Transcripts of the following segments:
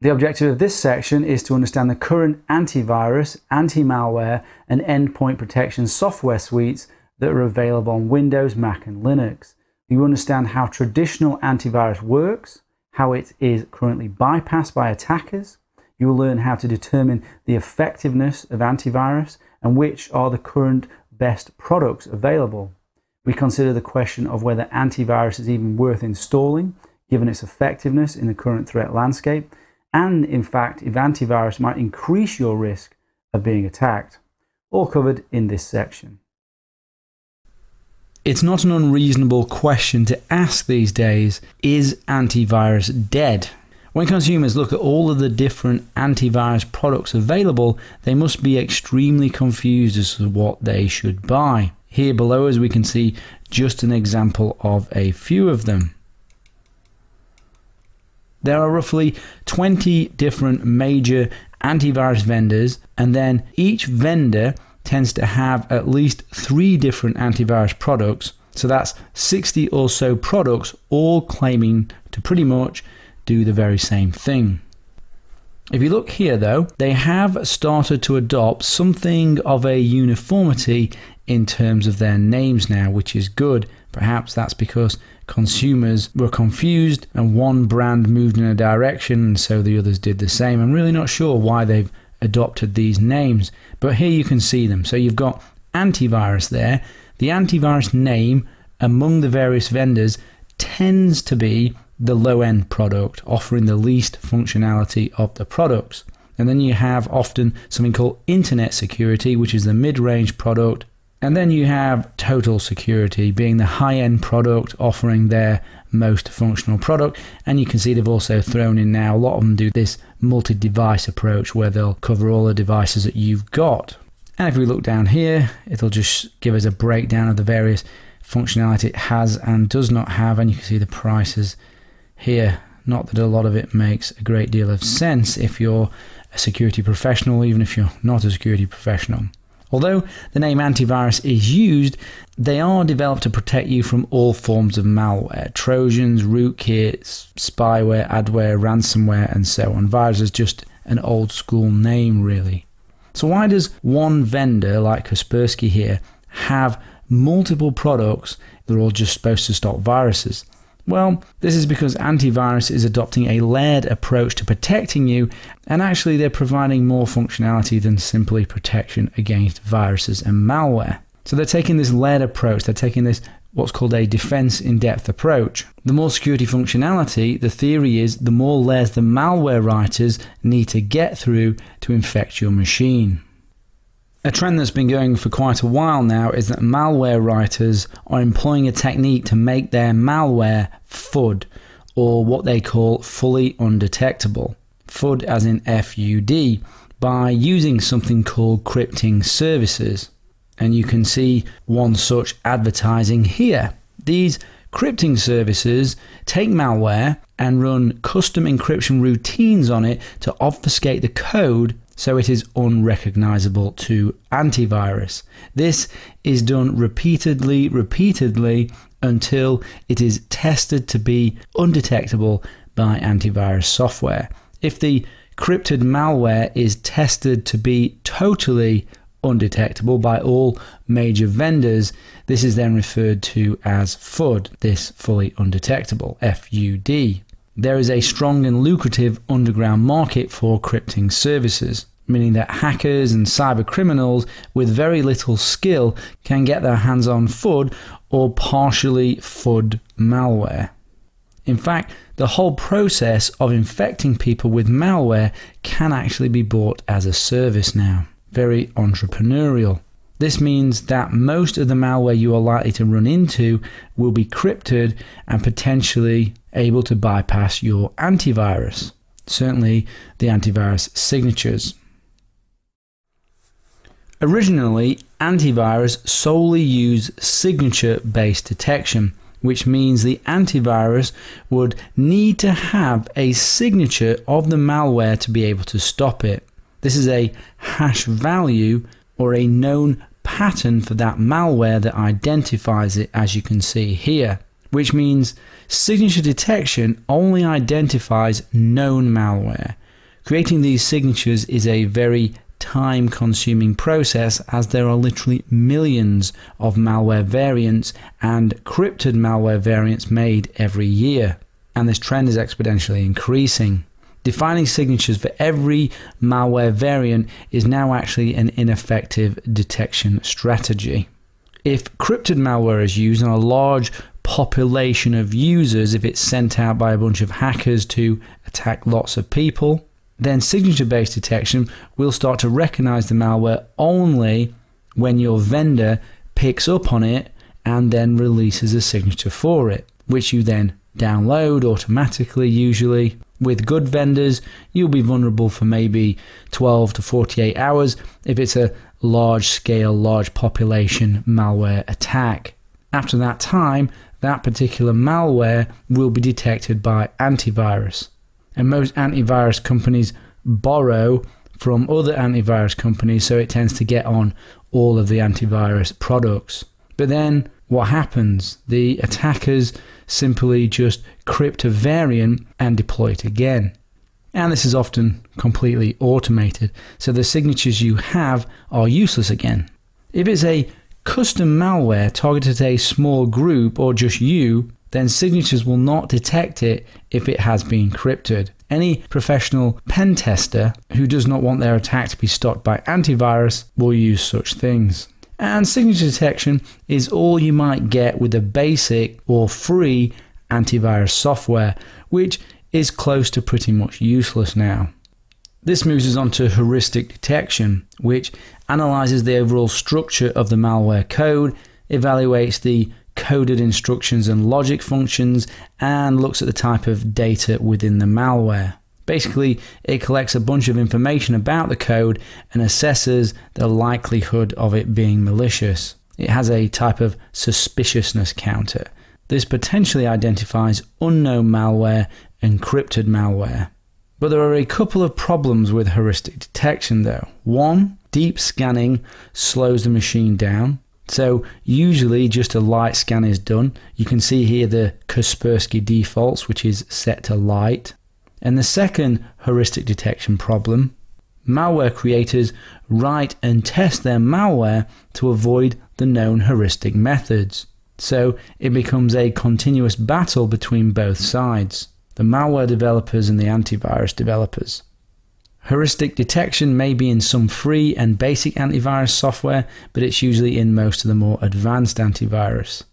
The objective of this section is to understand the current antivirus, anti-malware, and endpoint protection software suites that are available on Windows, Mac, and Linux. You understand how traditional antivirus works, how it is currently bypassed by attackers. You will learn how to determine the effectiveness of antivirus and which are the current best products available. We consider the question of whether antivirus is even worth installing, given its effectiveness in the current threat landscape, and in fact, if antivirus might increase your risk of being attacked. All covered in this section. It's not an unreasonable question to ask these days, is antivirus dead? When consumers look at all of the different antivirus products available, they must be extremely confused as to what they should buy. Here below us we can see just an example of a few of them. There are roughly 20 different major antivirus vendors, and then each vendor tends to have at least 3 different antivirus products. So that's 60 or so products, all claiming to pretty much do the very same thing. If you look here though, they have started to adopt something of a uniformity in terms of their names now, which is good. Perhaps that's because consumers were confused and one brand moved in a direction and so the others did the same. I'm really not sure why they've adopted these names, but here you can see them. So you've got antivirus there. The antivirus name among the various vendors tends to be the low-end product, offering the least functionality of the products. And then you have often something called internet security, which is the mid-range product. And then you have total security being the high-end product, offering their most functional product. And you can see they've also thrown in now, a lot of them do this multi-device approach where they'll cover all the devices that you've got. And if we look down here, it'll just give us a breakdown of the various functionality it has and does not have, and you can see the prices here. Not that a lot of it makes a great deal of sense if you're a security professional, even if you're not a security professional. Although the name antivirus is used, they are developed to protect you from all forms of malware, trojans, rootkits, spyware, adware, ransomware, and so on. Virus is just an old school name, really. So why does one vendor like Kaspersky here have multiple products that are all just supposed to stop viruses? Well, this is because antivirus is adopting a layered approach to protecting you, and actually they're providing more functionality than simply protection against viruses and malware. So they're taking this layered approach, they're taking this what's called a defense in-depth approach. The more security functionality, the theory is, the more layers the malware writers need to get through to infect your machine. A trend that's been going for quite a while now is that malware writers are employing a technique to make their malware FUD, or what they call fully undetectable. FUD as in FUD, by using something called crypting services. And you can see one such advertising here. These crypting services take malware and run custom encryption routines on it to obfuscate the code so it is unrecognizable to antivirus. This is done repeatedly until it is tested to be undetectable by antivirus software. If the crypted malware is tested to be totally undetectable by all major vendors, this is then referred to as FUD, this fully undetectable, FUD. There is a strong and lucrative underground market for crypting services, meaning that hackers and cyber criminals with very little skill can get their hands on FUD or partially FUD malware. In fact, the whole process of infecting people with malware can actually be bought as a service now. Very entrepreneurial. This means that most of the malware you are likely to run into will be crypted and potentially able to bypass your antivirus. Certainly the antivirus signatures. Originally, antivirus solely used signature-based detection, which means the antivirus would need to have a signature of the malware to be able to stop it. This is a hash value or a known pattern for that malware that identifies it, as you can see here, which means signature detection only identifies known malware, Creating these signatures is a very time-consuming process, as there are literally millions of malware variants and crypted malware variants made every year, and this trend is exponentially increasing. Defining signatures for every malware variant is now actually an ineffective detection strategy. If crypted malware is used on a large population of users, if it's sent out by a bunch of hackers to attack lots of people, then signature-based detection will start to recognize the malware only when your vendor picks up on it and then releases a signature for it, which you then download automatically usually. With good vendors, you'll be vulnerable for maybe 12 to 48 hours if it's a large-scale, large population malware attack. After that time, that particular malware will be detected by antivirus. And most antivirus companies borrow from other antivirus companies, so it tends to get on all of the antivirus products. But then what happens? The attackers simply just crypt a variant and deploy it again. And this is often completely automated, so the signatures you have are useless again. If it's a custom malware targeted at a small group or just you, then signatures will not detect it if it has been encrypted. Any professional pen tester who does not want their attack to be stopped by antivirus will use such things. And signature detection is all you might get with the basic or free antivirus software, which is close to pretty much useless now. This moves us on to heuristic detection, which analyzes the overall structure of the malware code, evaluates the coded instructions and logic functions, and looks at the type of data within the malware. Basically, it collects a bunch of information about the code and assesses the likelihood of it being malicious. It has a type of suspiciousness counter. This potentially identifies unknown malware and encrypted malware. But there are a couple of problems with heuristic detection though. One, deep scanning slows the machine down. So usually just a light scan is done. You can see here the Kaspersky defaults, which is set to light. And the second heuristic detection problem, malware creators write and test their malware to avoid the known heuristic methods. So it becomes a continuous battle between both sides, the malware developers and the antivirus developers. Heuristic detection may be in some free and basic antivirus software, but it's usually in most of the more advanced antivirus.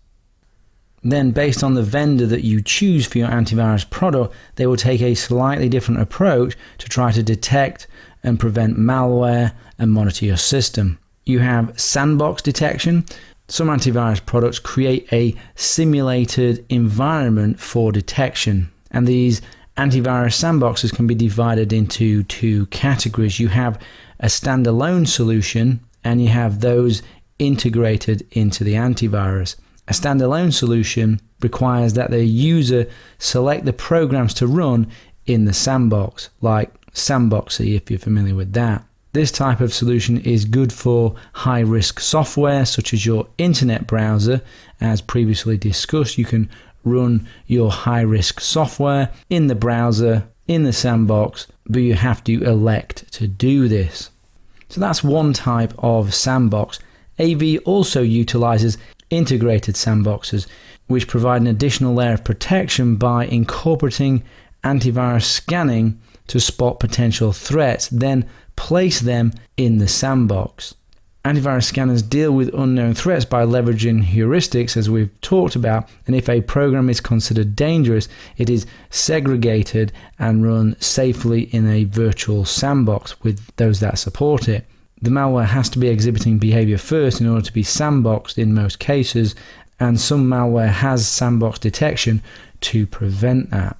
Then, based on the vendor that you choose for your antivirus product, they will take a slightly different approach to try to detect and prevent malware and monitor your system. You have sandbox detection. Some antivirus products create a simulated environment for detection, and these antivirus sandboxes can be divided into two categories. You have a standalone solution, and you have those integrated into the antivirus. A standalone solution requires that the user select the programs to run in the sandbox, like Sandboxy if you're familiar with that. This type of solution is good for high-risk software such as your internet browser. As previously discussed, you can run your high-risk software in the browser, in the sandbox, but you have to elect to do this. So that's one type of sandbox. AV also utilizes integrated sandboxes, which provide an additional layer of protection by incorporating antivirus scanning to spot potential threats, then place them in the sandbox. Antivirus scanners deal with unknown threats by leveraging heuristics, as we've talked about, and if a program is considered dangerous, it is segregated and run safely in a virtual sandbox with those that support it. The malware has to be exhibiting behavior first in order to be sandboxed in most cases, and some malware has sandbox detection to prevent that.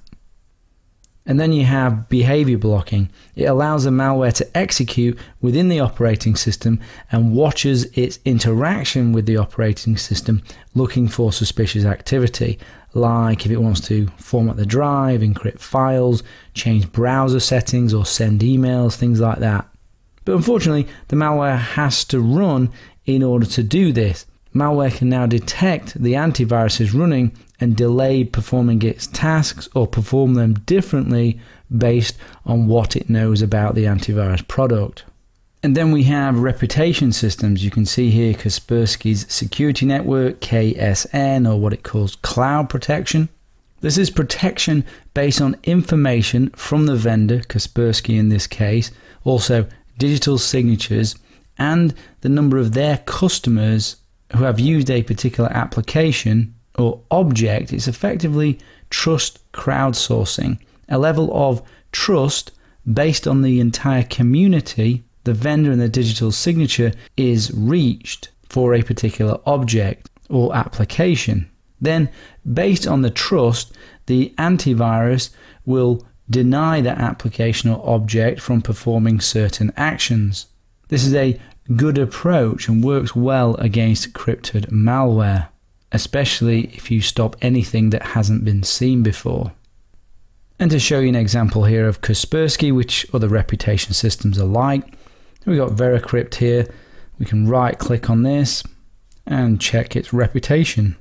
And then you have behavior blocking. It allows the malware to execute within the operating system and watches its interaction with the operating system, looking for suspicious activity, like if it wants to format the drive, encrypt files, change browser settings, or send emails, things like that. But unfortunately, the malware has to run in order to do this, malware can now detect the antivirus is running and delay performing its tasks or perform them differently based on what it knows about the antivirus product. And then we have reputation systems. You can see here Kaspersky's security network, KSN, or what it calls cloud protection. This is protection based on information from the vendor, Kaspersky in this case, also digital signatures, and the number of their customers who have used a particular application or object. It's effectively trust crowdsourcing, a level of trust based on the entire community the vendor and the digital signature is reached for a particular object or application. Then, based on the trust, the antivirus will deny that application or object from performing certain actions. This is a good approach and works well against encrypted malware, especially if you stop anything that hasn't been seen before. And to show you an example here of Kaspersky, which other reputation systems are like, we've got Veracrypt here. We can right click on this and check its reputation.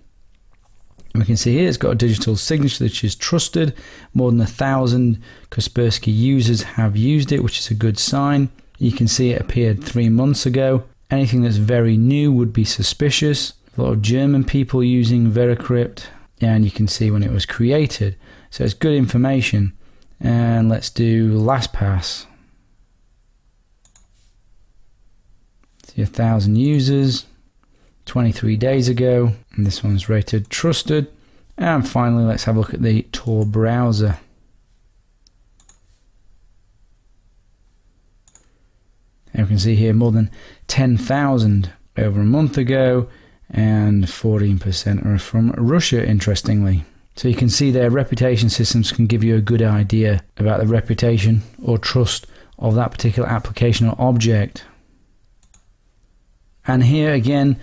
We can see here it's got a digital signature which is trusted. More than 1,000 Kaspersky users have used it, which is a good sign. You can see it appeared 3 months ago. Anything that's very new would be suspicious. A lot of German people using Veracrypt, and you can see when it was created. So it's good information. And let's do LastPass. See 1,000 users, 23 days ago, and this one's rated trusted. And finally, let's have a look at the Tor browser. And we can see here more than 10,000 over a month ago, and 14% are from Russia, interestingly. So you can see their reputation systems can give you a good idea about the reputation or trust of that particular application or object. And here again,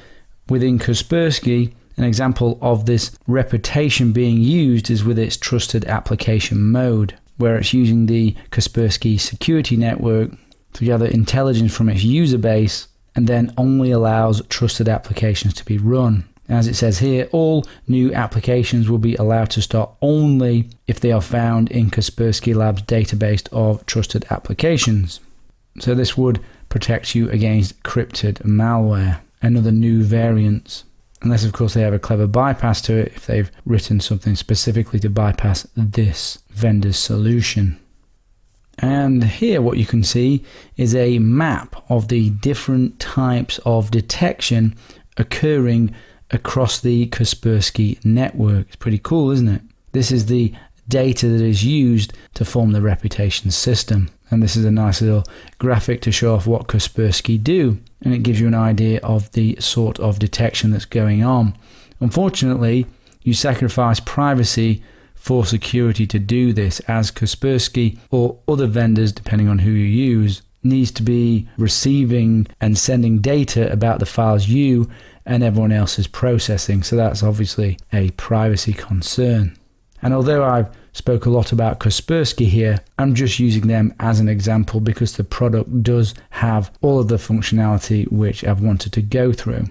within Kaspersky, an example of this reputation being used is with its trusted application mode, where it's using the Kaspersky security network to gather intelligence from its user base and then only allows trusted applications to be run. As it says here, all new applications will be allowed to start only if they are found in Kaspersky Labs database of trusted applications. So this would protect you against encrypted malware and other new variants. Unless, of course, they have a clever bypass to it if they've written something specifically to bypass this vendor's solution. And here what you can see is a map of the different types of detection occurring across the Kaspersky network. It's pretty cool, isn't it? This is the data that is used to form the reputation system. And this is a nice little graphic to show off what Kaspersky do. And it gives you an idea of the sort of detection that's going on. Unfortunately, you sacrifice privacy for security to do this, as Kaspersky or other vendors, depending on who you use, needs to be receiving and sending data about the files you and everyone else is processing. So that's obviously a privacy concern. And although I've spoke a lot about Kaspersky here, I'm just using them as an example because the product does have all of the functionality which I've wanted to go through.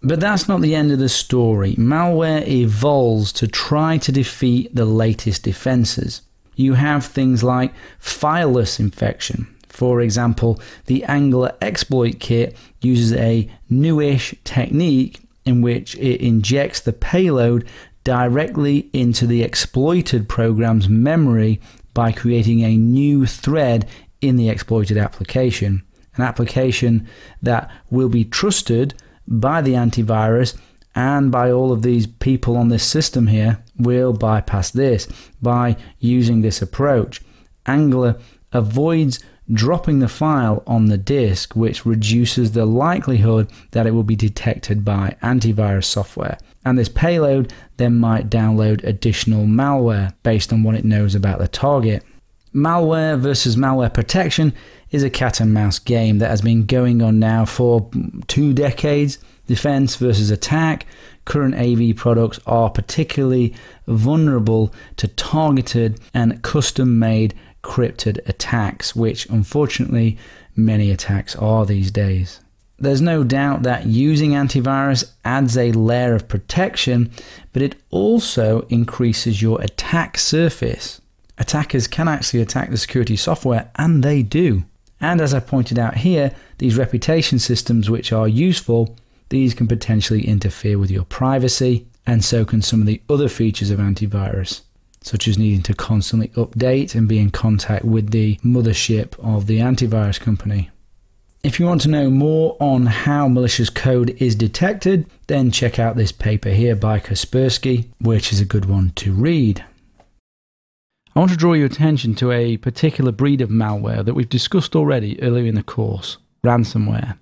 But that's not the end of the story. Malware evolves to try to defeat the latest defenses. You have things like fileless infection. For example, the Angler exploit kit uses a newish technique in which it injects the payload directly into the exploited program's memory by creating a new thread in the exploited application. An application that will be trusted by the antivirus and by all of these people on this system here will bypass this by using this approach. Angler avoids dropping the file on the disk, which reduces the likelihood that it will be detected by antivirus software. And this payload then might download additional malware based on what it knows about the target. Malware versus malware protection is a cat and mouse game that has been going on now for 2 decades. Defense versus attack. Current AV products are particularly vulnerable to targeted and custom-made encrypted attacks, which unfortunately many attacks are these days. There's no doubt that using antivirus adds a layer of protection, but it also increases your attack surface. Attackers can actually attack the security software, and they do. And as I pointed out here, these reputation systems which are useful, these can potentially interfere with your privacy, and so can some of the other features of antivirus, such as needing to constantly update and be in contact with the mothership of the antivirus company. If you want to know more on how malicious code is detected, then check out this paper here by Kaspersky, which is a good one to read. I want to draw your attention to a particular breed of malware that we've discussed already earlier in the course, ransomware.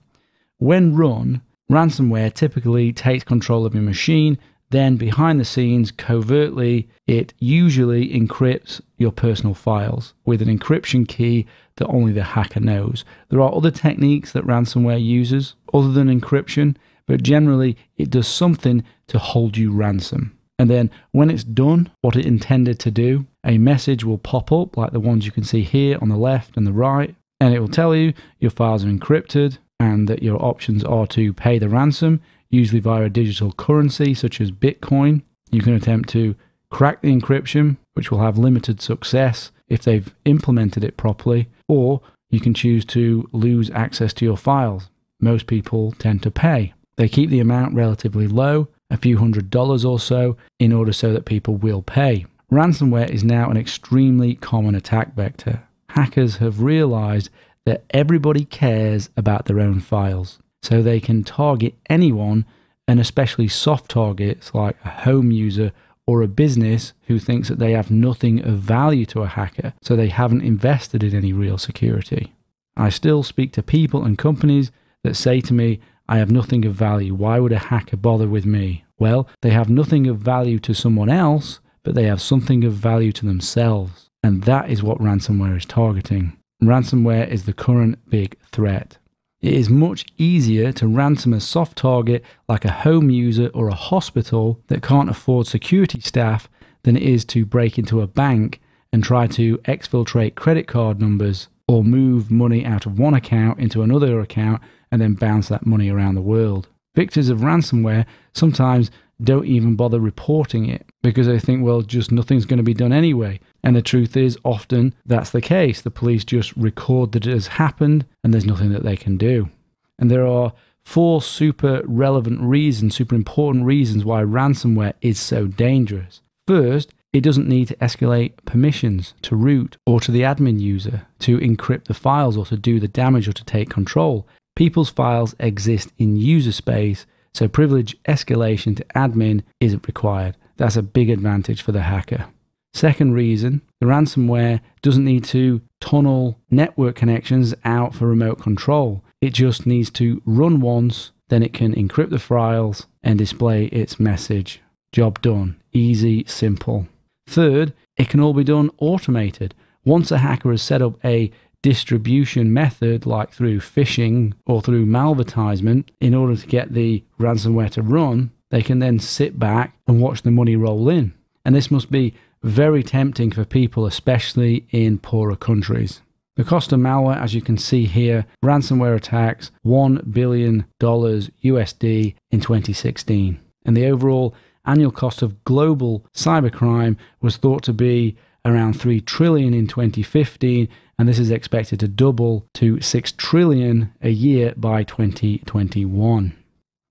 When run, ransomware typically takes control of your machine, then behind the scenes, covertly, it usually encrypts your personal files with an encryption key that only the hacker knows. There are other techniques that ransomware uses other than encryption, but generally it does something to hold you ransom. And then when it's done what it intended to do, a message will pop up like the ones you can see here on the left and the right, and it will tell you your files are encrypted and that your options are to pay the ransom, usually via a digital currency such as Bitcoin. You can attempt to crack the encryption, which will have limited success if they've implemented it properly, or you can choose to lose access to your files. Most people tend to pay. They keep the amount relatively low, a few $100s or so, in order so that people will pay. Ransomware is now an extremely common attack vector. Hackers have realized that everybody cares about their own files, so they can target anyone, and especially soft targets like a home user or a business who thinks that they have nothing of value to a hacker, so they haven't invested in any real security. I still speak to people and companies that say to me, I have nothing of value, why would a hacker bother with me? Well, they have nothing of value to someone else, but they have something of value to themselves, and that is what ransomware is targeting. Ransomware is the current big threat. It is much easier to ransom a soft target like a home user or a hospital that can't afford security staff than it is to break into a bank and try to exfiltrate credit card numbers or move money out of one account into another account and then bounce that money around the world. Victims of ransomware sometimes don't even bother reporting it because they think, well, just nothing's going to be done anyway. And the truth is, often that's the case. The police just record that it has happened and there's nothing that they can do. And there are 4 super relevant reasons, super important reasons why ransomware is so dangerous. First, it doesn't need to escalate permissions to root or to the admin user to encrypt the files or to do the damage or to take control. People's files exist in user space, so privilege escalation to admin isn't required. That's a big advantage for the hacker. Second reason, the ransomware doesn't need to tunnel network connections out for remote control. It just needs to run once, then it can encrypt the files and display its message. Job done. Easy, simple. Third, it can all be done automated. Once a hacker has set up a distribution method like through phishing or through malvertisement in order to get the ransomware to run, they can then sit back and watch the money roll in. And this must be very tempting for people, especially in poorer countries. The cost of malware, as you can see here, ransomware attacks, $1 billion USD in 2016. And the overall annual cost of global cybercrime was thought to be around $3 trillion in 2015, and this is expected to double to $6 trillion a year by 2021.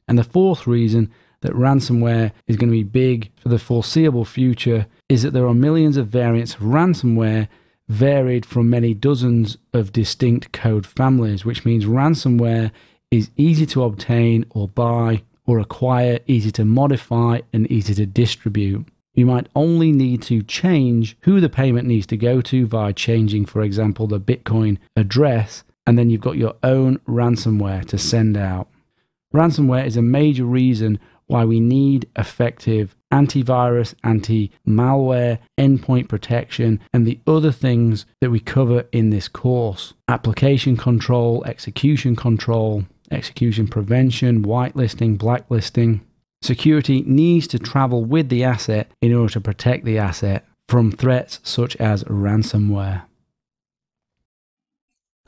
And the fourth reason that ransomware is going to be big for the foreseeable future is that there are millions of variants of ransomware varied from many dozens of distinct code families, which means ransomware is easy to obtain or buy or acquire, easy to modify and easy to distribute. You might only need to change who the payment needs to go to via changing, for example, the Bitcoin address, and then you've got your own ransomware to send out. Ransomware is a major reason why we need effective antivirus, anti-malware, endpoint protection, and the other things that we cover in this course. Application control, execution prevention, whitelisting, blacklisting. Security needs to travel with the asset in order to protect the asset from threats such as ransomware.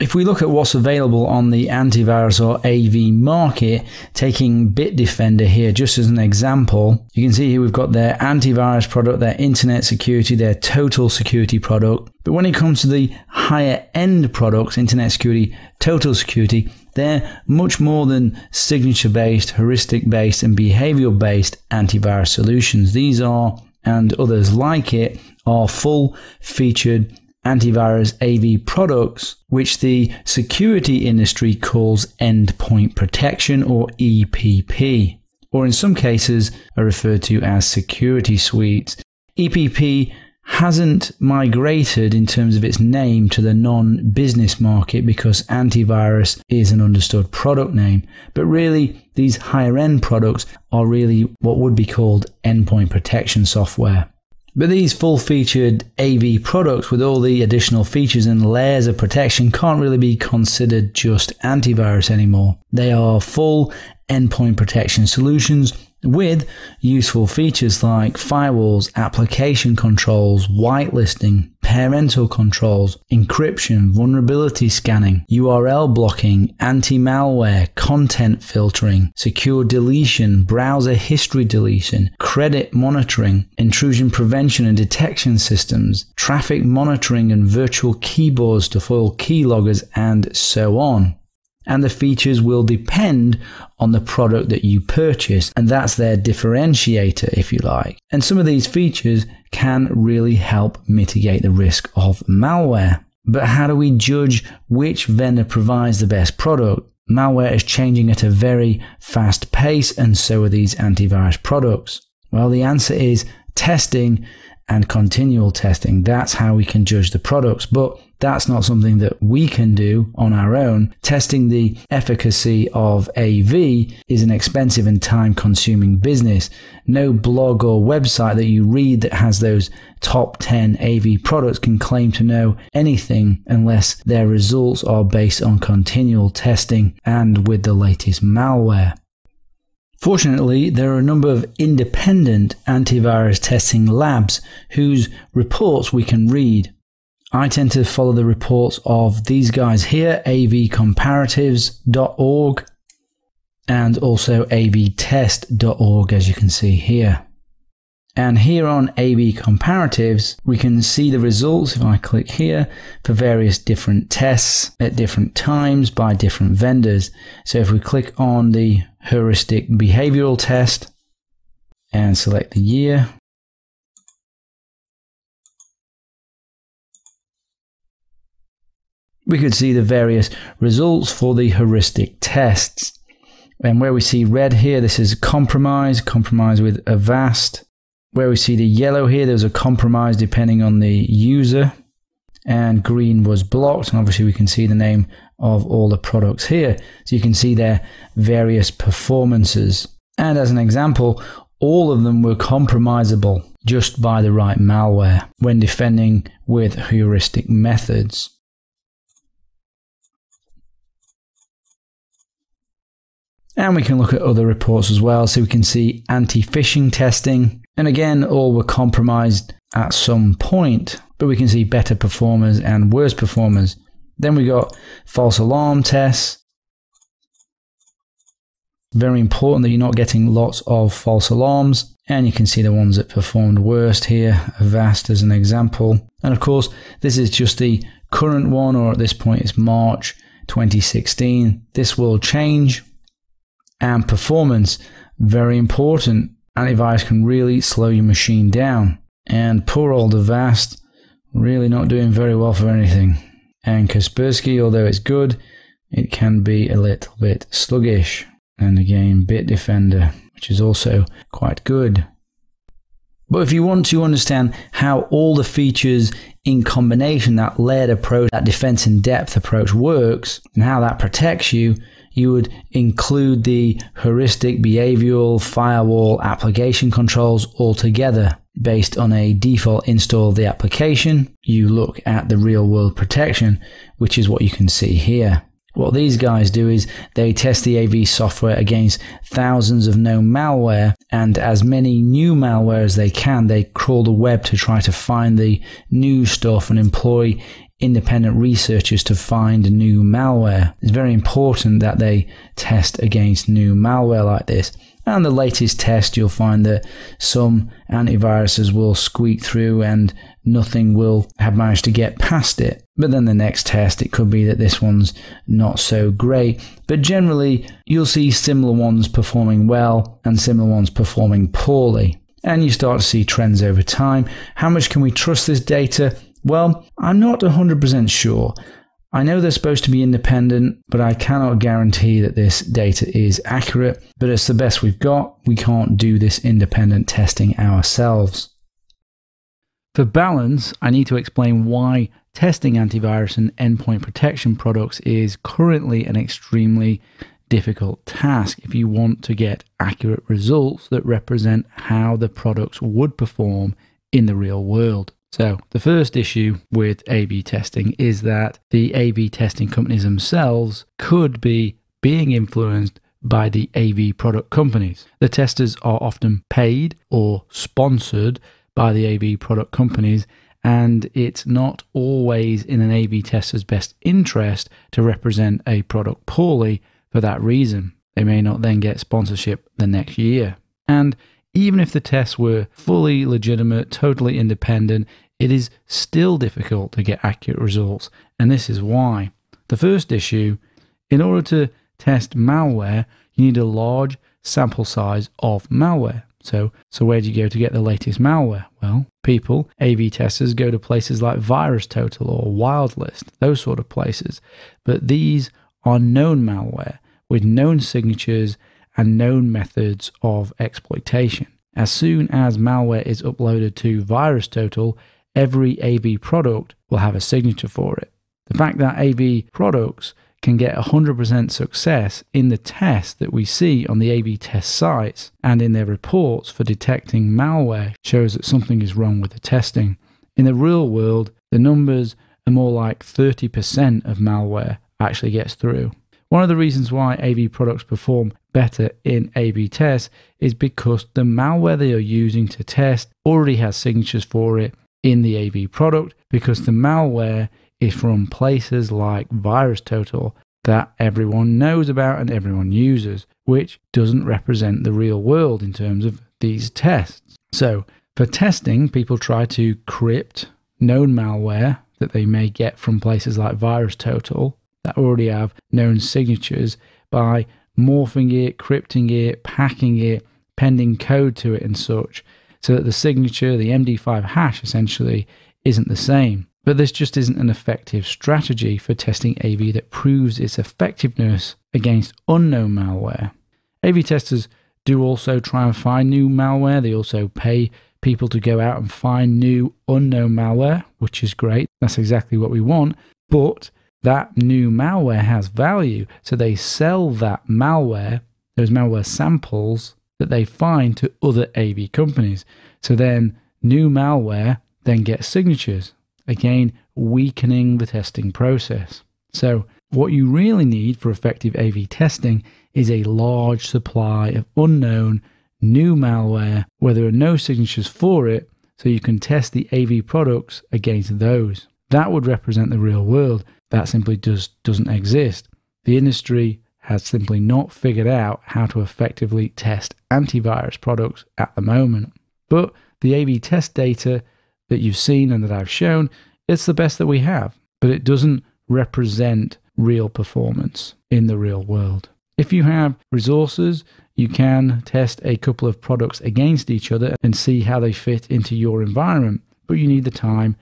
If we look at what's available on the antivirus or AV market, taking Bitdefender here just as an example, you can see here we've got their antivirus product, their internet security, their total security product. But when it comes to the higher end products, internet security, total security, they're much more than signature-based, heuristic-based, and behavioral-based antivirus solutions. These are, and others like it, are full-featured antivirus AV products, which the security industry calls endpoint protection or EPP, or in some cases are referred to as security suites. EPP hasn't migrated in terms of its name to the non-business market because antivirus is an understood product name, but really these higher end products are really what would be called endpoint protection software. But these full-featured AV products with all the additional features and layers of protection can't really be considered just antivirus anymore. They are full endpoint protection solutions with useful features like firewalls, application controls, whitelisting, parental controls, encryption, vulnerability scanning, URL blocking, anti-malware, content filtering, secure deletion, browser history deletion, credit monitoring, intrusion prevention and detection systems, traffic monitoring and virtual keyboards to foil keyloggers, and so on. And the features will depend on the product that you purchase, and that's their differentiator, if you like. And some of these features can really help mitigate the risk of malware. But how do we judge which vendor provides the best product? Malware is changing at a very fast pace, and so are these antivirus products. Well, the answer is testing and continual testing. That's how we can judge the products, but that's not something that we can do on our own. Testing the efficacy of AV is an expensive and time-consuming business. No blog or website that you read that has those top 10 AV products can claim to know anything unless their results are based on continual testing and with the latest malware. Fortunately, there are a number of independent antivirus testing labs whose reports we can read. I tend to follow the reports of these guys here, avcomparatives.org and also avtest.org, as you can see here. And here on AV Comparatives, we can see the results, if I click here, for various different tests at different times by different vendors. So if we click on the heuristic behavioral test and select the year, we could see the various results for the heuristic tests. And where we see red here, this is compromise with Avast. Where we see the yellow here, there's a compromise depending on the user. And green was blocked. And obviously we can see the name of all the products here. So you can see their various performances. And as an example, all of them were compromisable just by the right malware when defending with heuristic methods. And we can look at other reports as well. So we can see anti-phishing testing. And again, all were compromised at some point, but we can see better performers and worse performers. Then we got false alarm tests. Very important that you're not getting lots of false alarms. And you can see the ones that performed worst here, Avast as an example. And of course, this is just the current one, or at this point it's March 2016. This will change. And performance, very important. Antivirus can really slow your machine down. And poor old Avast, really not doing very well for anything. And Kaspersky, although it's good, it can be a little bit sluggish. And again, Bitdefender, which is also quite good. But if you want to understand how all the features in combination, that layered approach, that defense in depth approach works, and how that protects you, you would include the heuristic, behavioral, firewall, application controls all together. Based on a default install of the application, you look at the real world protection, which is what you can see here. What these guys do is they test the AV software against thousands of known malware, and as many new malware as they can, they crawl the web to try to find the new stuff and employ independent researchers to find new malware. It's very important that they test against new malware like this. And the latest test, you'll find that some antiviruses will squeak through and nothing will have managed to get past it. But then the next test, it could be that this one's not so great. But generally, you'll see similar ones performing well and similar ones performing poorly. And you start to see trends over time. How much can we trust this data? Well, I'm not 100% sure. I know they're supposed to be independent, but I cannot guarantee that this data is accurate. But it's the best we've got. We can't do this independent testing ourselves. For balance, I need to explain why testing antivirus and endpoint protection products is currently an extremely difficult task if you want to get accurate results that represent how the products would perform in the real world. So the first issue with A/B testing is that the A/B testing companies themselves could be being influenced by the AV product companies. The testers are often paid or sponsored by the AV product companies, and it's not always in an AV tester's best interest to represent a product poorly for that reason. They may not then get sponsorship the next year. And even if the tests were fully legitimate, totally independent, it is still difficult to get accurate results, and this is why. The first issue, in order to test malware, you need a large sample size of malware. So where do you go to get the latest malware? Well, people, AV testers, go to places like VirusTotal or WildList, those sort of places. But these are known malware with known signatures and known methods of exploitation. As soon as malware is uploaded to VirusTotal, every AV product will have a signature for it. The fact that AV products can get 100% success in the tests that we see on the AV test sites and in their reports for detecting malware shows that something is wrong with the testing. In the real world, the numbers are more like 30% of malware actually gets through. One of the reasons why AV products perform better in AV tests is because the malware they are using to test already has signatures for it in the AV product, because the malware is from places like VirusTotal that everyone knows about and everyone uses, which doesn't represent the real world in terms of these tests. So for testing, people try to crypt known malware that they may get from places like VirusTotal that already have known signatures by morphing it, crypting it, packing it, pending code to it and such, so that the signature, the MD5 hash essentially, isn't the same. But this just isn't an effective strategy for testing AV that proves its effectiveness against unknown malware. AV testers do also try and find new malware. They also pay people to go out and find new unknown malware, which is great. That's exactly what we want. But that new malware has value, so they sell that malware, those malware samples that they find, to other AV companies. So then new malware then gets signatures, again weakening the testing process. So what you really need for effective AV testing is a large supply of unknown new malware where there are no signatures for it, so you can test the AV products against those. That would represent the real world. That simply doesn't exist. The industry has simply not figured out how to effectively test antivirus products at the moment. But the AV test data that you've seen and that I've shown, it's the best that we have, but it doesn't represent real performance in the real world. If you have resources, you can test a couple of products against each other and see how they fit into your environment, but you need the time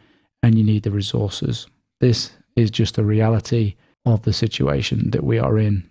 and you need the resources. This is just the reality of the situation that we are in.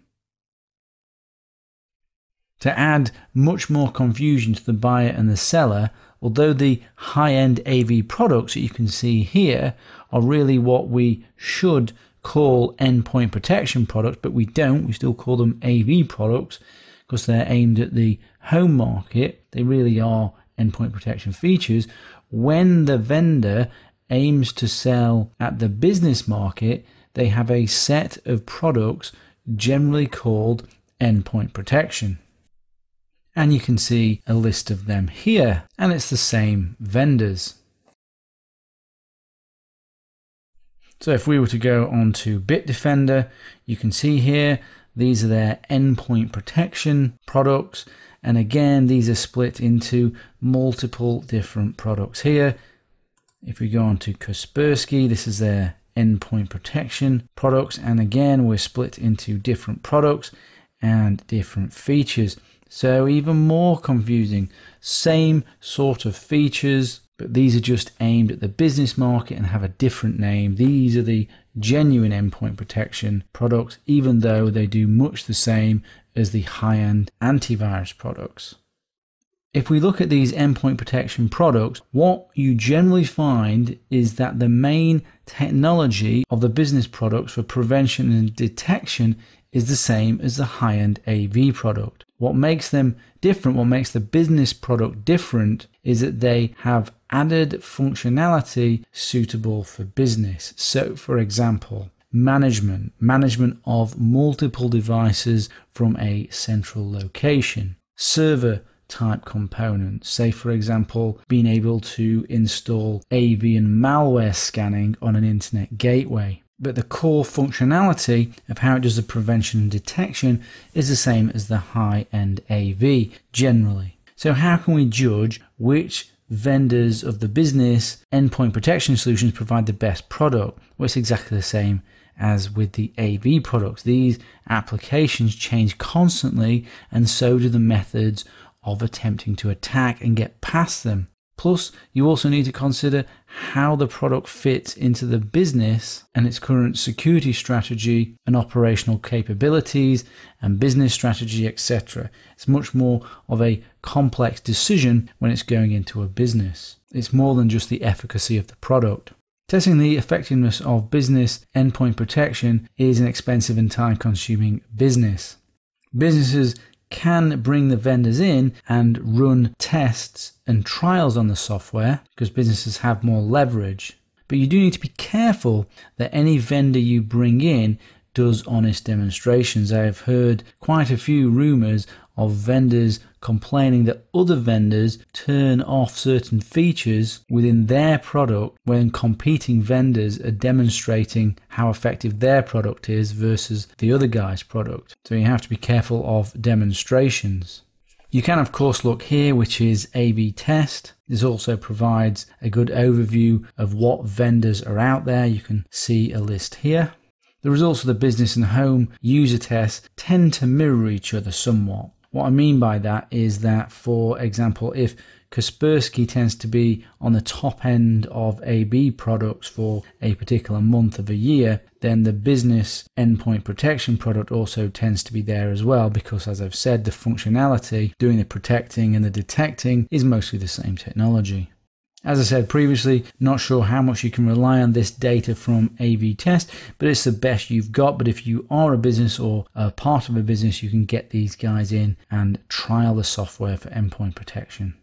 To add much more confusion to the buyer and the seller, although the high-end AV products that you can see here are really what we should call endpoint protection products, but we don't. We still call them AV products because they're aimed at the home market. They really are endpoint protection features. When the vendor aims to sell at the business market, they have a set of products generally called endpoint protection. And you can see a list of them here, and it's the same vendors. So if we were to go on to Bitdefender, you can see here, these are their endpoint protection products. And again, these are split into multiple different products here. If we go on to Kaspersky, this is their endpoint protection products. And again, we're split into different products and different features. So even more confusing, same sort of features, but these are just aimed at the business market and have a different name. These are the genuine endpoint protection products, even though they do much the same as the high-end antivirus products. If we look at these endpoint protection products, what you generally find is that the main technology of the business products for prevention and detection is the same as the high-end AV product. What makes them different, what makes the business product different, is that they have added functionality suitable for business. So, for example, management of multiple devices from a central location, server type components, say for example being able to install AV and malware scanning on an internet gateway. But the core functionality of how it does the prevention and detection is the same as the high-end AV generally. So how can we judge which vendors of the business endpoint protection solutions provide the best product? Well, it's exactly the same as with the AV products. These applications change constantly, and so do the methods of attempting to attack and get past them. Plus, you also need to consider how the product fits into the business and its current security strategy and operational capabilities and business strategy, etc. It's much more of a complex decision when it's going into a business. It's more than just the efficacy of the product. Testing the effectiveness of business endpoint protection is an expensive and time-consuming business. Businesses can bring the vendors in and run tests and trials on the software because businesses have more leverage. But you do need to be careful that any vendor you bring in does honest demonstrations. I have heard quite a few rumors of vendors complaining that other vendors turn off certain features within their product when competing vendors are demonstrating how effective their product is versus the other guy's product. So you have to be careful of demonstrations. You can of course look here, which is A/B test. This also provides a good overview of what vendors are out there. You can see a list here. The results of the business and home user tests tend to mirror each other somewhat. What I mean by that is that, for example, if Kaspersky tends to be on the top end of AB products for a particular month of a year, then the business endpoint protection product also tends to be there as well, because as I've said, the functionality, doing the protecting and the detecting, is mostly the same technology. As I said previously, not sure how much you can rely on this data from AV Test, but it's the best you've got. But if you are a business or a part of a business, you can get these guys in and trial the software for endpoint protection.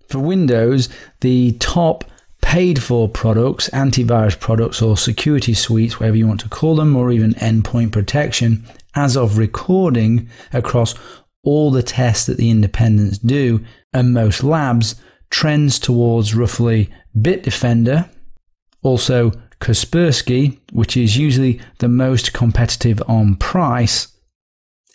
For Windows, the top paid for products, antivirus products or security suites, whatever you want to call them, or even endpoint protection, as of recording across all the tests that the independents do and most labs, trends towards roughly Bitdefender, also Kaspersky, which is usually the most competitive on price,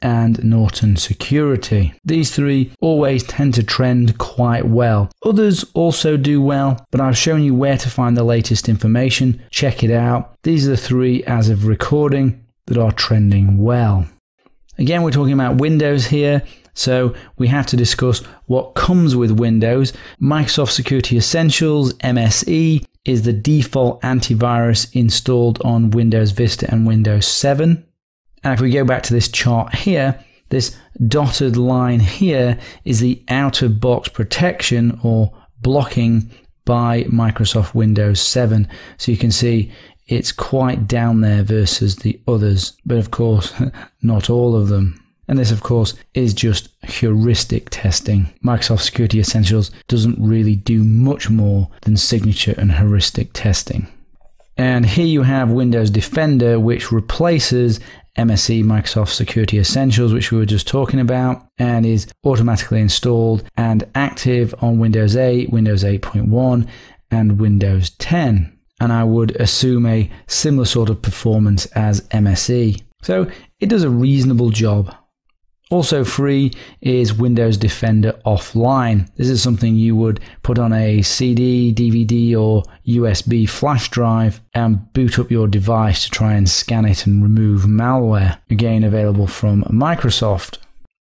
and Norton Security. These three always tend to trend quite well. Others also do well, but I've shown you where to find the latest information. Check it out. These are the three as of recording that are trending well. Again, we're talking about Windows here, so we have to discuss what comes with Windows. Microsoft Security Essentials, MSE, is the default antivirus installed on Windows Vista and Windows 7. And if we go back to this chart here, this dotted line here is the out-of-box protection or blocking by Microsoft Windows 7. So you can see it's quite down there versus the others, but of course, not all of them. And this, of course, is just heuristic testing. Microsoft Security Essentials doesn't really do much more than signature and heuristic testing. And here you have Windows Defender, which replaces MSE, Microsoft Security Essentials, which we were just talking about, and is automatically installed and active on Windows 8, Windows 8.1, and Windows 10. and I would assume a similar sort of performance as MSE. So it does a reasonable job. Also free is Windows Defender Offline. This is something you would put on a CD, DVD or USB flash drive and boot up your device to try and scan it and remove malware. Again, available from Microsoft.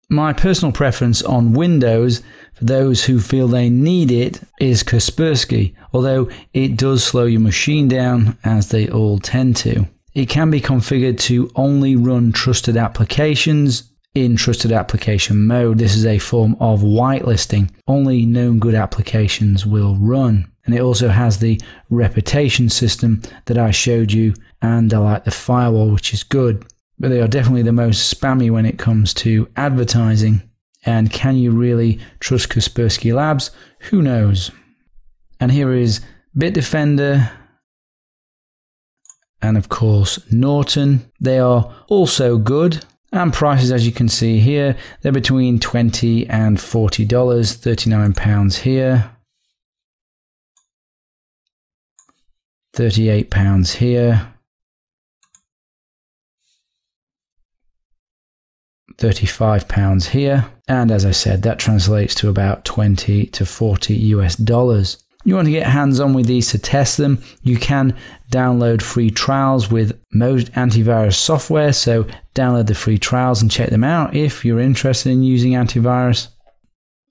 My personal preference on Windows, for those who feel they need it, is Kaspersky, although it does slow your machine down, as they all tend to. It can be configured to only run trusted applications in trusted application mode. This is a form of whitelisting. Only known good applications will run. And it also has the reputation system that I showed you, and I like the firewall, which is good. But they are definitely the most spammy when it comes to advertising. And can you really trust Kaspersky Labs? Who knows? And here is Bitdefender and of course Norton. They are also good. And prices, as you can see here, they're between $20 and $40, £39 here, £38 here, £35 here, and as I said, that translates to about 20 to 40 US dollars. You want to get hands-on with these to test them, you can download free trials with most antivirus software, so download the free trials and check them out if you're interested in using antivirus.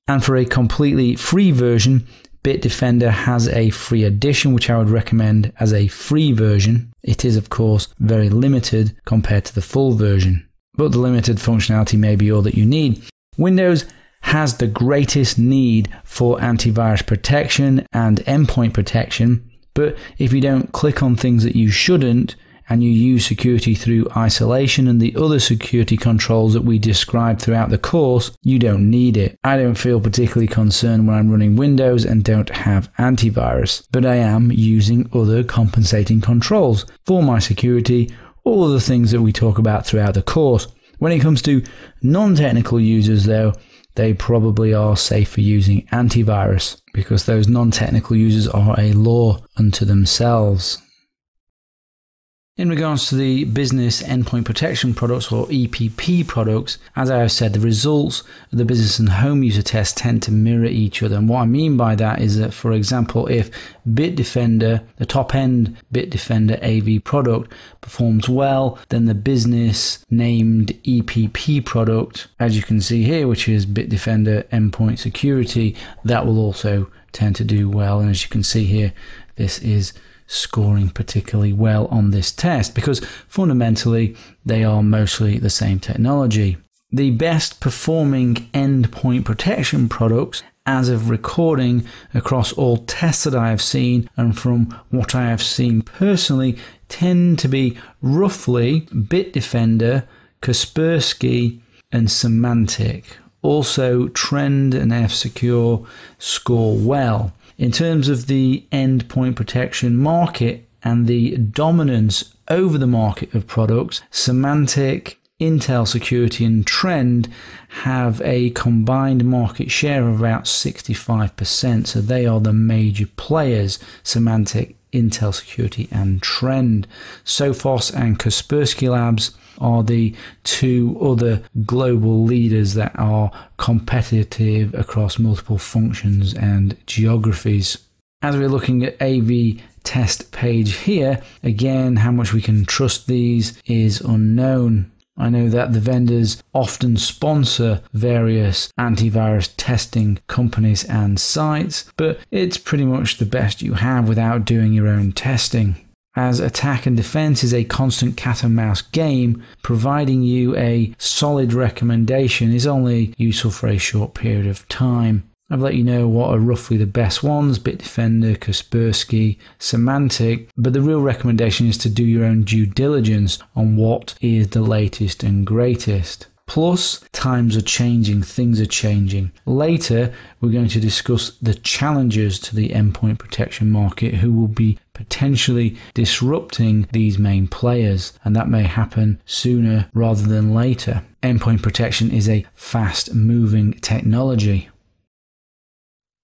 And for a completely free version, Bitdefender has a free edition, which I would recommend as a free version. It is, of course, very limited compared to the full version, but the limited functionality may be all that you need. Windows has the greatest need for antivirus protection and endpoint protection, but if you don't click on things that you shouldn't and you use security through isolation and the other security controls that we described throughout the course, you don't need it. I don't feel particularly concerned when I'm running Windows and don't have antivirus, but I am using other compensating controls for my security, all of the things that we talk about throughout the course. When it comes to non-technical users though, they probably are safer using antivirus because those non-technical users are a law unto themselves. In regards to the business endpoint protection products or EPP products, as I have said, the results of the business and home user tests tend to mirror each other. And what I mean by that is that, for example, if Bitdefender, the top-end Bitdefender AV product, performs well, then the business named EPP product, as you can see here, which is Bitdefender Endpoint Security, that will also tend to do well. And as you can see here, this is scoring particularly well on this test because fundamentally they are mostly the same technology. The best performing endpoint protection products as of recording across all tests that I have seen and from what I have seen personally tend to be roughly Bitdefender, Kaspersky and Symantec. Also Trend and F-Secure score well. In terms of the endpoint protection market and the dominance over the market of products, Symantec, Intel Security and Trend have a combined market share of about 65%. So they are the major players, Symantec, Intel Security and Trend. Sophos and Kaspersky Labs are the two other global leaders that are competitive across multiple functions and geographies. As we're looking at AV test page here, again, how much we can trust these is unknown. I know that the vendors often sponsor various antivirus testing companies and sites, but it's pretty much the best you have without doing your own testing. As attack and defense is a constant cat and mouse game, providing you a solid recommendation is only useful for a short period of time. I've let you know what are roughly the best ones, Bitdefender, Kaspersky, Symantec, but the real recommendation is to do your own due diligence on what is the latest and greatest. Plus, times are changing, things are changing. Later, we're going to discuss the challengers to the endpoint protection market who will be potentially disrupting these main players, and that may happen sooner rather than later. Endpoint protection is a fast-moving technology.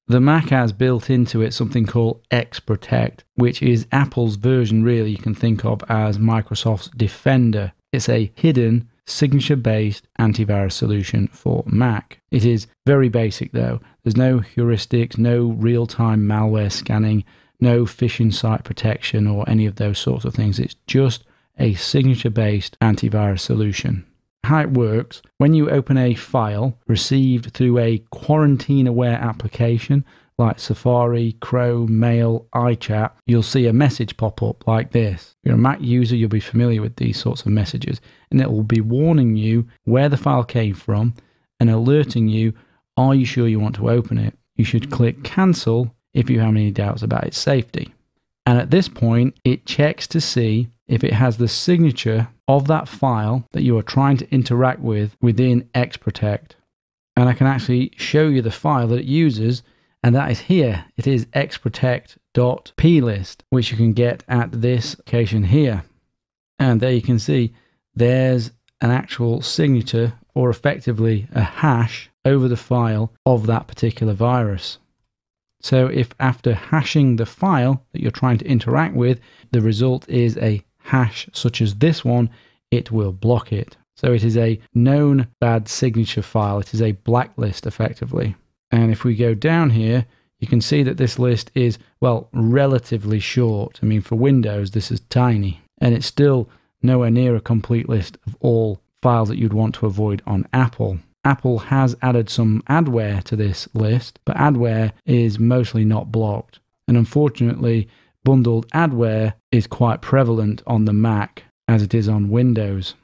The Mac has built into it something called XProtect, which is Apple's version, really, you can think of as Microsoft's Defender. It's a hidden, signature-based antivirus solution for Mac. It is very basic though. There's no heuristics, no real-time malware scanning, no phishing site protection or any of those sorts of things. It's just a signature-based antivirus solution. How it works: when you open a file received through a quarantine-aware application like Safari, Chrome, Mail, iChat, you'll see a message pop up like this. If you're a Mac user, you'll be familiar with these sorts of messages, and it will be warning you where the file came from and alerting you, are you sure you want to open it? You should click cancel if you have any doubts about its safety. And at this point, it checks to see if it has the signature of that file that you are trying to interact with within XProtect. And I can actually show you the file that it uses, and that is here. It is xprotect.plist, which you can get at this location here. And there you can see there's an actual signature, or effectively a hash, over the file of that particular virus. So if after hashing the file that you're trying to interact with, the result is a hash such as this one, it will block it. So it is a known bad signature file. It is a blacklist effectively. And if we go down here, you can see that this list is, well, relatively short. I mean, for Windows, this is tiny. And it's still nowhere near a complete list of all files that you'd want to avoid on Apple. Apple has added some adware to this list, but adware is mostly not blocked. And unfortunately, bundled adware is quite prevalent on the Mac as it is on Windows.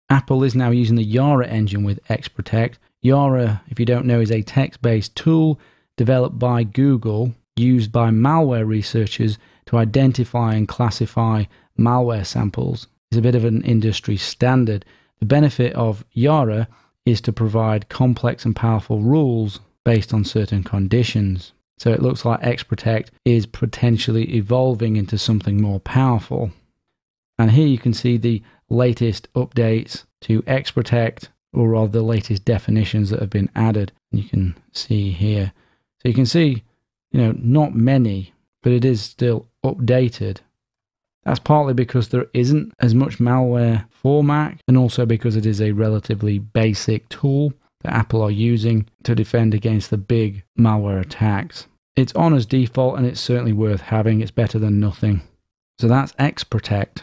Apple is now using the Yara engine with XProtect. Yara, if you don't know, is a text-based tool developed by Google, used by malware researchers to identify and classify malware samples. It's a bit of an industry standard. The benefit of Yara is to provide complex and powerful rules based on certain conditions. So it looks like XProtect is potentially evolving into something more powerful. And here you can see the latest updates to XProtect, or rather the latest definitions that have been added. You can see here. So you can see, not many, but it is still updated. That's partly because there isn't as much malware for Mac, and also because it is a relatively basic tool that Apple are using to defend against the big malware attacks. It's on as default, and it's certainly worth having. It's better than nothing. So that's XProtect.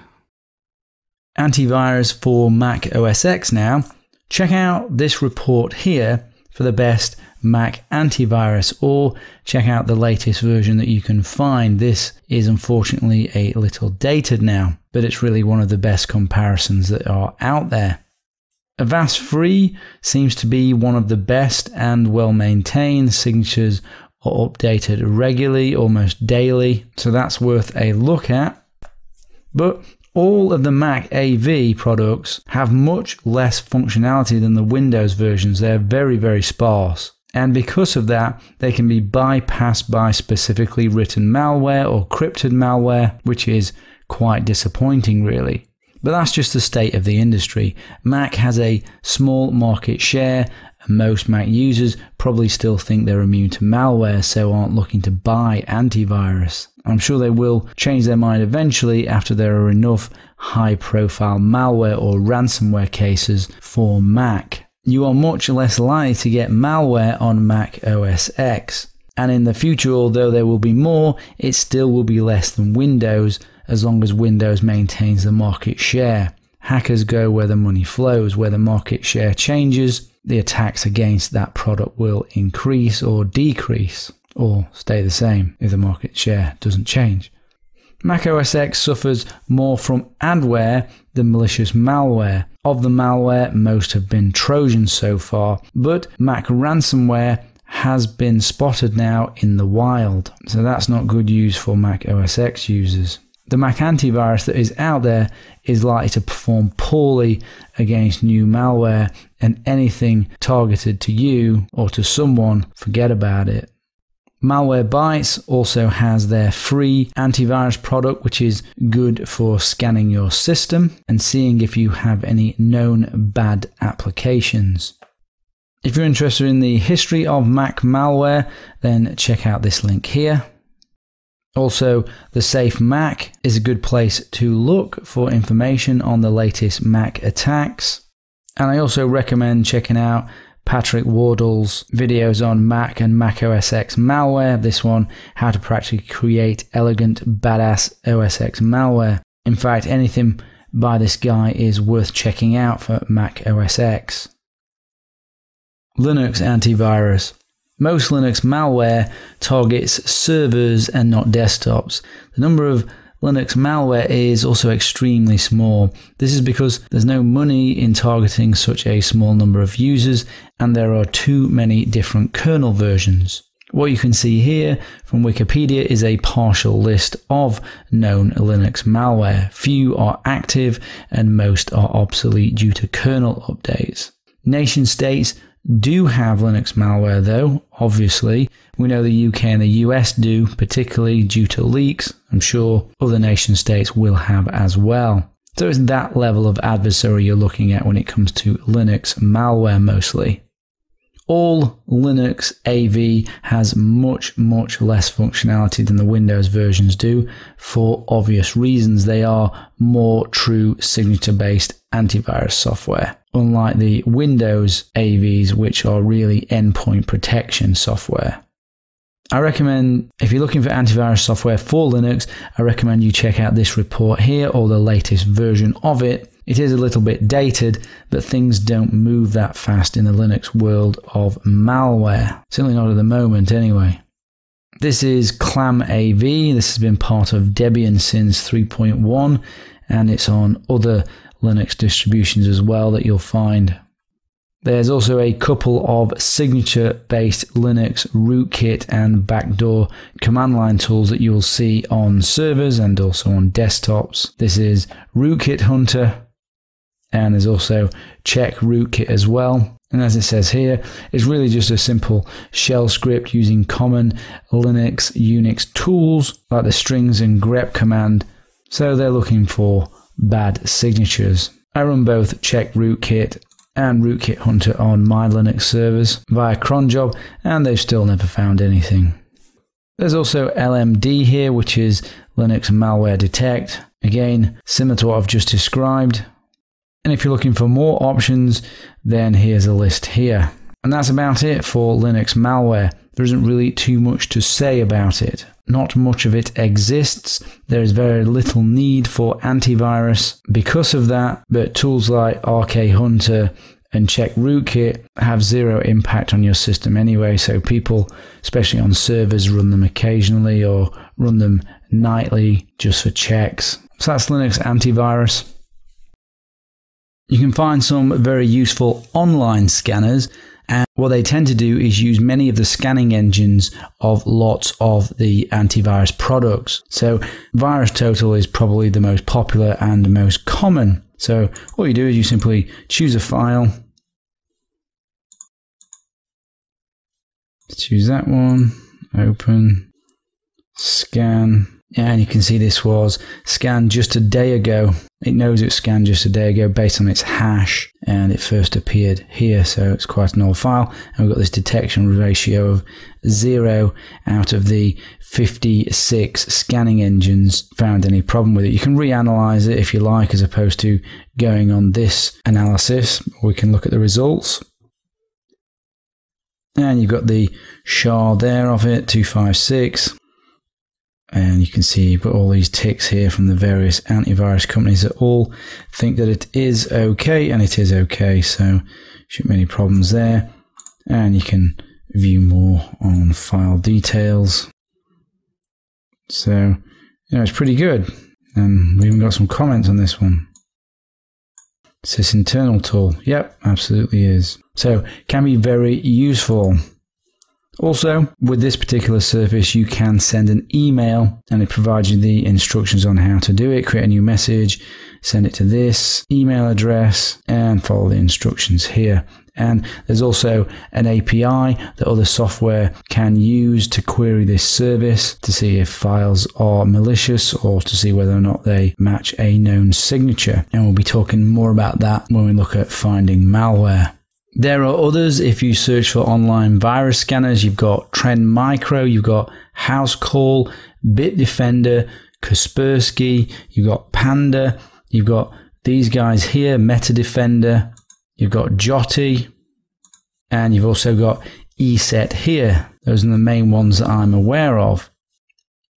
Antivirus for Mac OS X now. Check out this report here for the best Mac antivirus, or check out the latest version that you can find. This is unfortunately a little dated now, but it's really one of the best comparisons that are out there. Avast Free seems to be one of the best and well maintained. Signatures are updated regularly, almost daily, so that's worth a look at. But all of the Mac AV products have much less functionality than the Windows versions. They're very, very sparse. And because of that, they can be bypassed by specifically written malware or crypted malware, which is quite disappointing, really. But that's just the state of the industry. Mac has a small market share, and most Mac users probably still think they're immune to malware, so aren't looking to buy antivirus. I'm sure they will change their mind eventually after there are enough high-profile malware or ransomware cases for Mac. You are much less likely to get malware on Mac OS X. And in the future, although there will be more, it still will be less than Windows, as long as Windows maintains the market share. Hackers go where the money flows. Where the market share changes, the attacks against that product will increase or decrease, or stay the same if the market share doesn't change. Mac OS X suffers more from adware than malicious malware. Of the malware, most have been Trojans so far, but Mac ransomware has been spotted now in the wild. So that's not good news for Mac OS X users. The Mac antivirus that is out there is likely to perform poorly against new malware, and anything targeted to you or to someone, forget about it. Malwarebytes also has their free antivirus product, which is good for scanning your system and seeing if you have any known bad applications. If you're interested in the history of Mac malware, then check out this link here. Also, the Safe Mac is a good place to look for information on the latest Mac attacks. And I also recommend checking out Patrick Wardle's videos on Mac and Mac OS X malware. This one, how to practically create elegant, badass OS X malware. In fact, anything by this guy is worth checking out for Mac OS X. Linux antivirus. Most Linux malware targets servers and not desktops. The number of Linux malware is also extremely small. This is because there's no money in targeting such a small number of users, and there are too many different kernel versions. What you can see here from Wikipedia is a partial list of known Linux malware. Few are active and most are obsolete due to kernel updates. Nation states do have Linux malware though, obviously. We know the UK and the US do, particularly due to leaks. I'm sure other nation states will have as well. So it's that level of adversary you're looking at when it comes to Linux malware mostly. All Linux AV has much less functionality than the Windows versions do for obvious reasons. They are more true signature-based antivirus software, unlike the Windows AVs, which are really endpoint protection software. I recommend, if you're looking for antivirus software for Linux, I recommend you check out this report here or the latest version of it. It is a little bit dated, but things don't move that fast in the Linux world of malware. Certainly not at the moment anyway. This is ClamAV. This has been part of Debian since 3.1, and it's on other Linux distributions as well that you'll find. There's also a couple of signature-based Linux rootkit and backdoor command line tools that you'll see on servers and also on desktops. This is Rootkit Hunter, and there's also Check Rootkit as well. And as it says here, it's really just a simple shell script using common Linux Unix tools like the strings and grep command. So they're looking for bad signatures. I run both Check Rootkit and Rootkit Hunter on my Linux servers via cronjob, and they've still never found anything. There's also LMD here, which is Linux Malware Detect. Again, similar to what I've just described. And if you're looking for more options, then here's a list here. And that's about it for Linux malware. There isn't really too much to say about it. Not much of it exists. There is very little need for antivirus because of that, but tools like RK Hunter and Check Rootkit have zero impact on your system anyway, so people, especially on servers, run them occasionally or run them nightly just for checks. So that's Linux antivirus. You can find some very useful online scanners, and what they tend to do is use many of the scanning engines of lots of the antivirus products. So VirusTotal is probably the most popular and most common. So all you do is you simply choose a file. Choose that one, open, scan. And you can see this was scanned just a day ago. It knows it scanned just a day ago based on its hash, and it first appeared here, so it's quite an old file. And we've got this detection ratio of 0 out of the 56 scanning engines found any problem with it. You can reanalyze it if you like, as opposed to going on this analysis. We can look at the results. And you've got the SHA there of it, 256. And you can see you've got all these ticks here from the various antivirus companies that all think that it is okay, and it is okay, so shouldn't be any problems there. And you can view more on file details. So, it's pretty good. And we even got some comments on this one. It's this internal tool. Yep, absolutely is. So, can be very useful. Also, with this particular service, you can send an email and it provides you the instructions on how to do it. Create a new message, send it to this email address, and follow the instructions here. And there's also an API that other software can use to query this service to see if files are malicious or to see whether or not they match a known signature. And we'll be talking more about that when we look at finding malware. There are others. If you search for online virus scanners, you've got Trend Micro, you've got Housecall, Bitdefender, Kaspersky, you've got Panda, you've got these guys here, MetaDefender, you've got Joti, and you've also got ESET here. Those are the main ones that I'm aware of.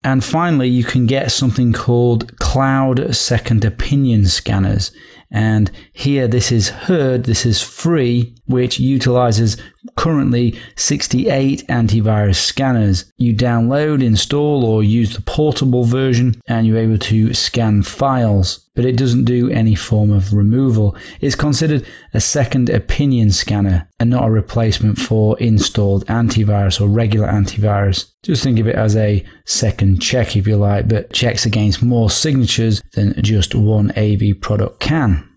And finally, you can get something called Cloud Second Opinion scanners. And here, this is free, which utilizes currently 68 antivirus scanners. You download, install, or use the portable version, and you're able to scan files, but it doesn't do any form of removal. It's considered a second opinion scanner and not a replacement for installed antivirus or regular antivirus. Just think of it as a second check, if you like, but checks against more signatures than just one AV product can.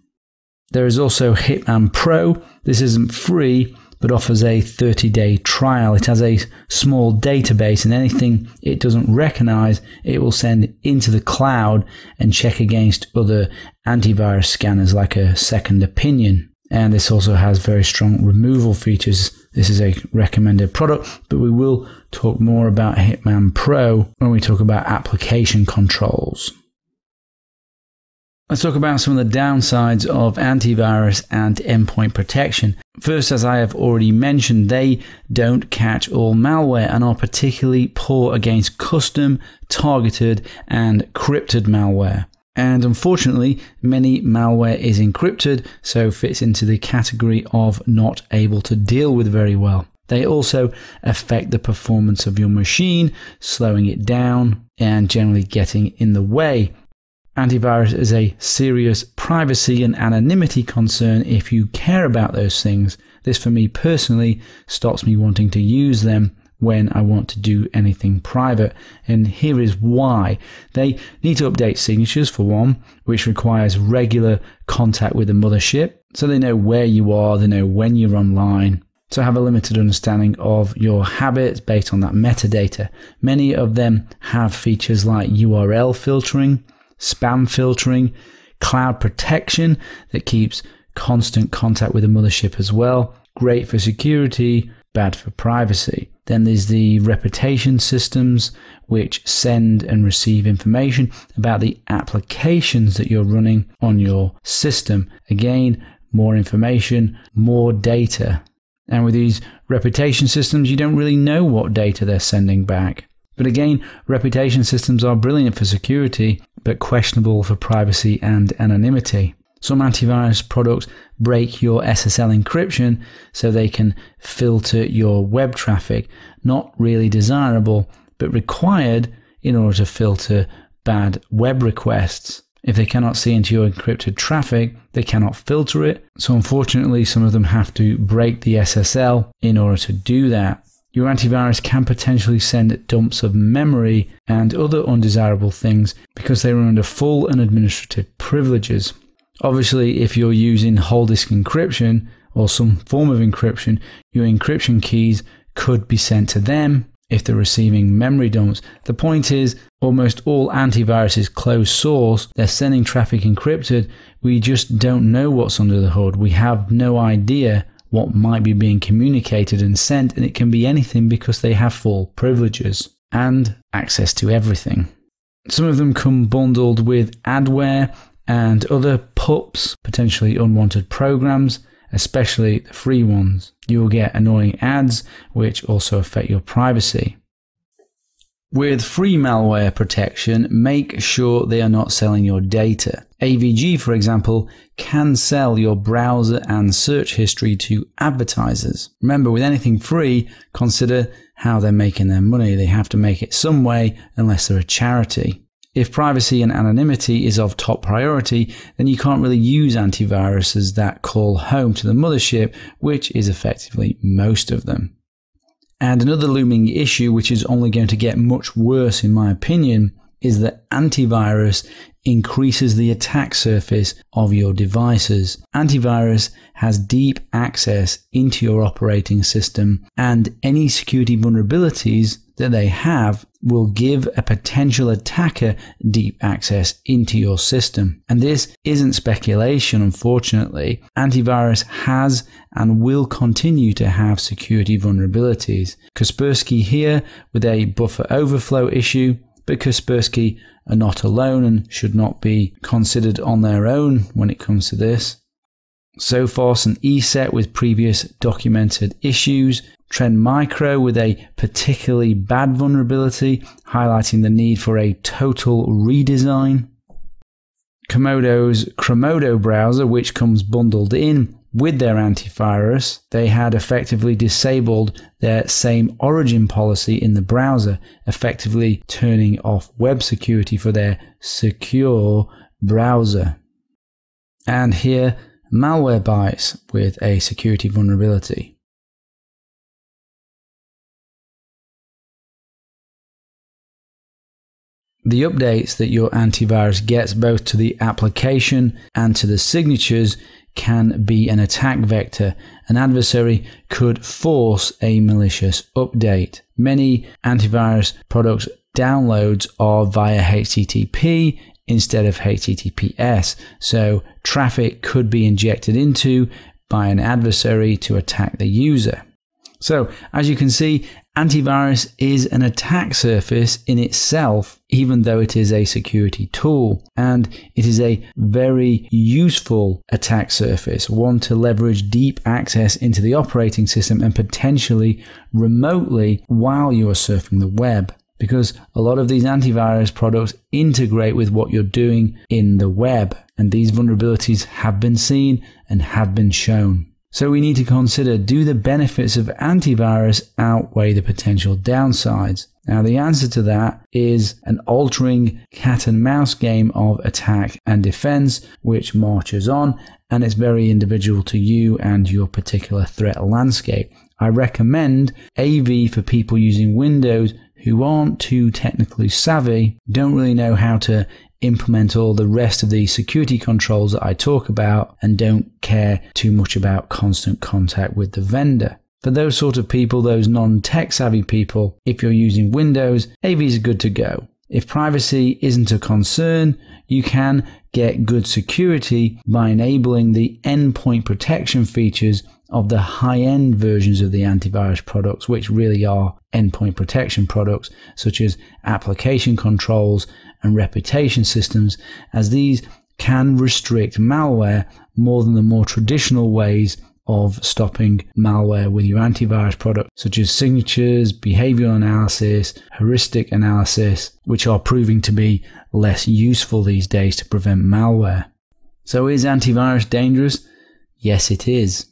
There is also Hitman Pro. This isn't free, but offers a 30-day trial. It has a small database, and anything it doesn't recognize, it will send into the cloud and check against other antivirus scanners like a second opinion. And this also has very strong removal features. This is a recommended product, but we will talk more about Hitman Pro when we talk about application controls. Let's talk about some of the downsides of antivirus and endpoint protection. First, as I have already mentioned, they don't catch all malware and are particularly poor against custom, targeted, and encrypted malware. And unfortunately, many malware is encrypted, so fits into the category of not able to deal with very well. They also affect the performance of your machine, slowing it down and generally getting in the way. Antivirus is a serious privacy and anonymity concern if you care about those things. This, for me personally, stops me wanting to use them when I want to do anything private. And here is why. They need to update signatures, for one, which requires regular contact with the mothership. So they know where you are, they know when you're online. So have a limited understanding of your habits based on that metadata. Many of them have features like URL filtering, spam filtering, cloud protection that keeps constant contact with the mothership as well. Great for security, bad for privacy. Then there's the reputation systems, which send and receive information about the applications that you're running on your system. Again, more information, more data. And with these reputation systems, you don't really know what data they're sending back. But again, reputation systems are brilliant for security, but questionable for privacy and anonymity. Some antivirus products break your SSL encryption so they can filter your web traffic. Not really desirable, but required in order to filter bad web requests. If they cannot see into your encrypted traffic, they cannot filter it. So unfortunately, some of them have to break the SSL in order to do that. Your antivirus can potentially send dumps of memory and other undesirable things because they run under full and administrative privileges. Obviously, if you're using whole disk encryption or some form of encryption, your encryption keys could be sent to them if they're receiving memory dumps. The point is, almost all antivirus is closed source. They're sending traffic encrypted. We just don't know what's under the hood. We have no idea what might be being communicated and sent, and it can be anything because they have full privileges and access to everything. Some of them come bundled with adware and other PUPs, potentially unwanted programs, especially the free ones. You will get annoying ads, which also affect your privacy. With free malware protection, make sure they are not selling your data. AVG, for example, can sell your browser and search history to advertisers. Remember, with anything free, consider how they're making their money. They have to make it some way unless they're a charity. If privacy and anonymity is of top priority, then you can't really use antiviruses that call home to the mothership, which is effectively most of them. And another looming issue, which is only going to get much worse in my opinion, is that antivirus increases the attack surface of your devices. Antivirus has deep access into your operating system, and any security vulnerabilities that they have will give a potential attacker deep access into your system. And this isn't speculation, unfortunately. Antivirus has and will continue to have security vulnerabilities. Kaspersky here with a buffer overflow issue, but Kaspersky are not alone and should not be considered on their own when it comes to this. Sophos and ESET with previous documented issues. Trend Micro with a particularly bad vulnerability, highlighting the need for a total redesign. Komodo's Chromodo browser, which comes bundled in with their antivirus, they had effectively disabled their same origin policy in the browser, effectively turning off web security for their secure browser. And here, Malwarebytes with a security vulnerability. The updates that your antivirus gets both to the application and to the signatures can be an attack vector. An adversary could force a malicious update. Many antivirus products downloads are via HTTP instead of HTTPS, so traffic could be injected into by an adversary to attack the user. So, as you can see, antivirus is an attack surface in itself, even though it is a security tool. And it is a very useful attack surface, one to leverage deep access into the operating system and potentially remotely while you are surfing the web. Because a lot of these antivirus products integrate with what you're doing in the web. And these vulnerabilities have been seen and have been shown. So we need to consider, do the benefits of antivirus outweigh the potential downsides? Now the answer to that is an altering cat and mouse game of attack and defense, which marches on, and it's very individual to you and your particular threat landscape. I recommend AV for people using Windows who aren't too technically savvy, don't really know how to implement all the rest of the security controls that I talk about, and don't care too much about constant contact with the vendor. For those sort of people, those non-tech savvy people, if you're using Windows, AVs are good to go. If privacy isn't a concern, you can get good security by enabling the endpoint protection features of the high-end versions of the antivirus products, which really are endpoint protection products, such as application controls and reputation systems, as these can restrict malware more than the more traditional ways of stopping malware with your antivirus product, such as signatures, behavioral analysis, heuristic analysis, which are proving to be less useful these days to prevent malware. So is antivirus dangerous? Yes, it is.